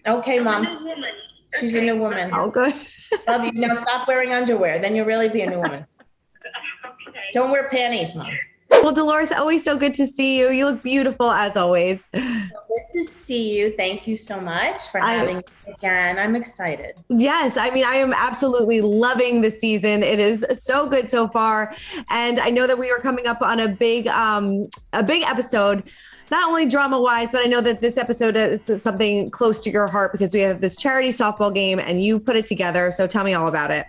Okay, I'm a Mom. new woman. She's a new woman. Oh, good. Love you. Now stop wearing underwear. Then you'll really be a new woman. Okay. Don't wear panties, Mom. Well, Dolores, always so good to see you. You look beautiful as always. Good to see you. Thank you so much for having me again. I'm excited. Yes, I mean, I am absolutely loving the season. It is so good so far. And I know that we are coming up on a big episode, not only drama-wise, but I know that this episode is something close to your heart because we have this charity softball game and you put it together. So tell me all about it.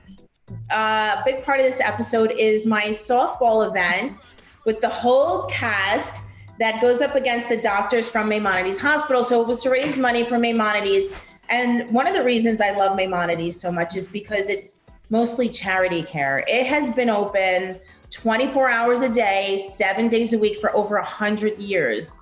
A big part of this episode is my softball event with the whole cast that goes up against the doctors from Maimonides Hospital. So it was to raise money for Maimonides. And one of the reasons I love Maimonides so much is because it's mostly charity care. It has been open 24 hours a day, 7 days a week for over 100 years.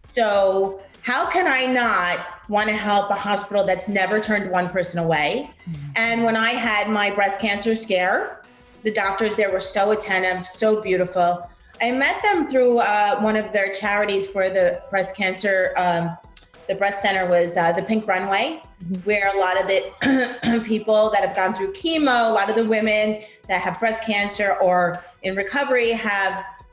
So how can I not want to help a hospital that's never turned one person away? And when I had my breast cancer scare, the doctors there were so attentive, so beautiful. I met them through one of their charities for the breast cancer. The breast center was the Pink Runway, where a lot of the people that have gone through chemo, a lot of the women that have breast cancer or in recovery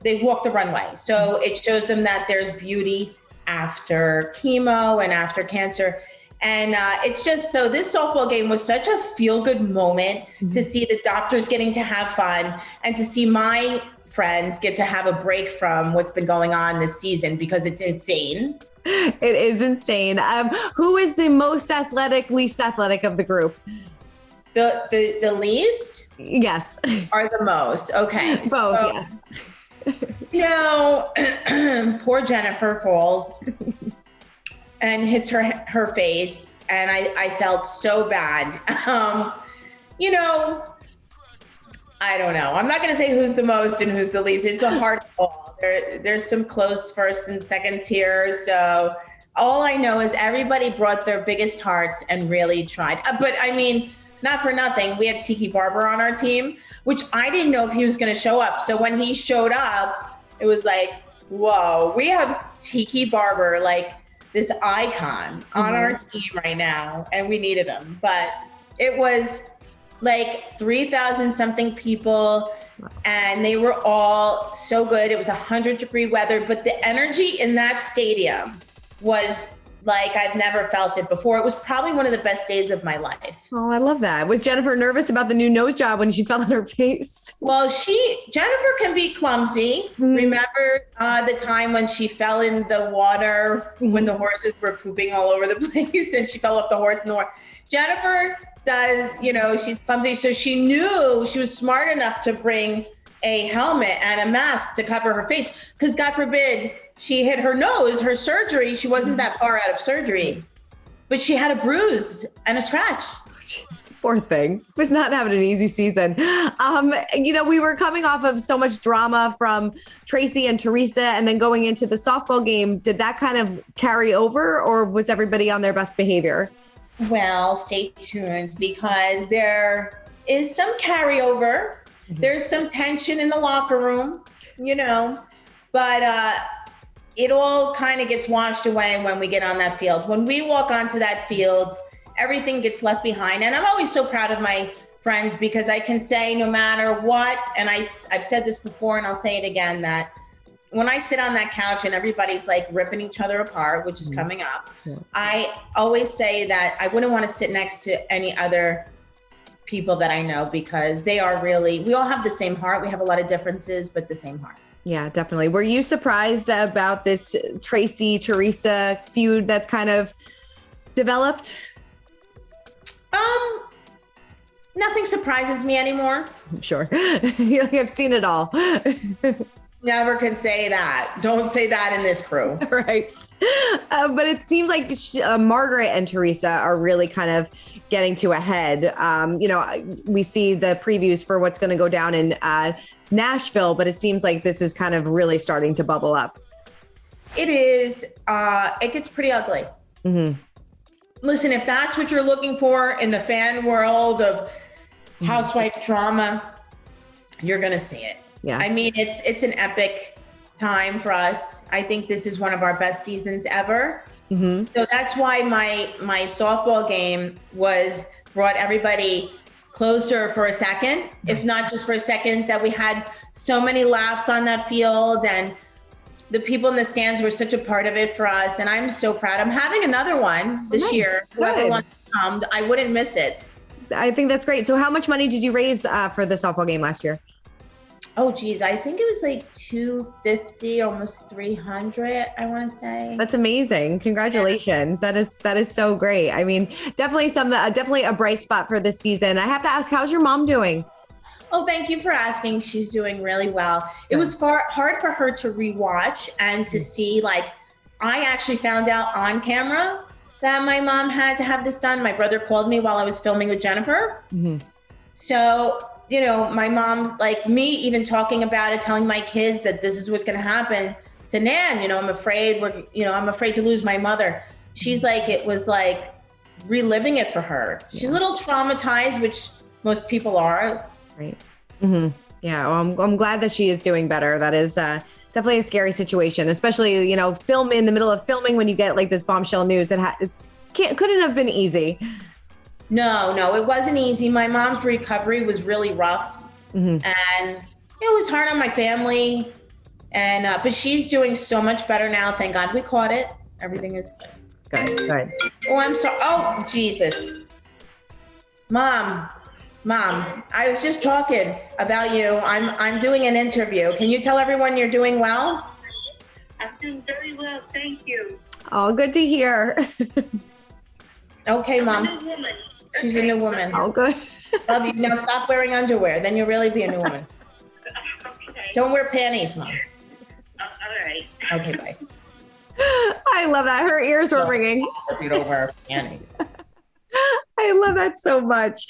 they walk the runway. So it shows them that there's beauty after chemo and after cancer. And it's just, so this softball game was such a feel-good moment to see the doctors getting to have fun and to see my friends get to have a break from what's been going on this season because it's insane. It is insane. Who is the most athletic, least athletic of the group? The least? Yes. Are the most. Okay. Both, so, yes. You know, poor Jennifer falls and hits her face. And I felt so bad. You know, I don't know. I'm not going to say who's the most and who's the least. It's a hard call. There's some close firsts and seconds here. So all I know is everybody brought their biggest hearts and really tried. But I mean, not for nothing, we had Tiki Barber on our team, which I didn't know if he was going to show up. So when he showed up, it was like, whoa, we have Tiki Barber, like this icon on our team right now. And we needed him. But it was like 3,000 something people, and they were all so good. It was 100-degree weather, but the energy in that stadium was like I've never felt it before. It was probably one of the best days of my life. Oh, I love that. Was Jennifer nervous about the new nose job when she fell on her face? Well, Jennifer can be clumsy. Remember the time when she fell in the water when the horses were pooping all over the place and she fell off the horse in the water? Jennifer does, you know, she's clumsy. So she knew, she was smart enough to bring a helmet and a mask to cover her face because God forbid she hit her nose, her surgery. She wasn't that far out of surgery, but she had a bruise and a scratch. Poor thing. Was not having an easy season. You know, we were coming off of so much drama from Traci and Teresa and then going into the softball game. Did that kind of carry over or was everybody on their best behavior? Well, stay tuned because there is some carryover. There's some tension in the locker room, you know, but it all kind of gets washed away when we get on that field. When we walk onto that field, everything gets left behind. And I'm always so proud of my friends because I can say no matter what, and I've said this before and I'll say it again, that when I sit on that couch and everybody's like ripping each other apart, which is coming up, I always say that I wouldn't want to sit next to any other people that I know because they are really, we all have the same heart. We have a lot of differences, but the same heart. Yeah, definitely. Were you surprised about this Traci-Teresa feud that's kind of developed? Nothing surprises me anymore. Sure. I've seen it all. Never can say that. Don't say that in this crew. Right. But it seems like Margaret and Teresa are really kind of getting to a head. You know, we see the previews for what's going to go down in Nashville, but it seems like this is kind of really starting to bubble up. It is. It gets pretty ugly. Listen, if that's what you're looking for in the fan world of housewife drama, you're going to see it. Yeah. I mean, it's an epic time for us. I think this is one of our best seasons ever. So that's why my softball game brought everybody closer for a second, if not just for a second, that we had so many laughs on that field, and the people in the stands were such a part of it for us. And I'm so proud. I'm having another one this year. Whoever wants to come, I wouldn't miss it. I think that's great. So how much money did you raise for the softball game last year? Oh, geez. I think it was like 250, almost 300, I want to say. That's amazing. Congratulations. Yeah. That is so great. I mean, definitely a bright spot for this season. I have to ask, how's your mom doing? Oh, thank you for asking. She's doing really well. It was hard for her to rewatch and to see, like, I actually found out on camera that my mom had to have this done. My brother called me while I was filming with Jennifer. So, you know, my mom, like me, even talking about it, telling my kids that this is what's going to happen to Nan, you know, I'm afraid to lose my mother. She's like, it was like reliving it for her. She's a little traumatized, which most people are. Right. Yeah. Well, I'm glad that she is doing better. That is definitely a scary situation, especially, you know, in the middle of filming when you get like this bombshell news. It couldn't have been easy. No, it wasn't easy. My mom's recovery was really rough, and it was hard on my family. And but she's doing so much better now. Thank God we caught it. Everything is good. Good. Oh, I'm sorry. Oh, Jesus, Mom, I was just talking about you. I'm doing an interview. Can you tell everyone you're doing well? I'm doing very well, thank you. Oh, good to hear. Okay, Mom. I'm a new woman. She's a new woman. Oh, good. Love you. Now stop wearing underwear. Then you'll really be a new woman. Okay. Don't wear panties, Mom. All right. Okay, bye. I love that. Her ears were ringing. If you don't wear panties. I love that so much.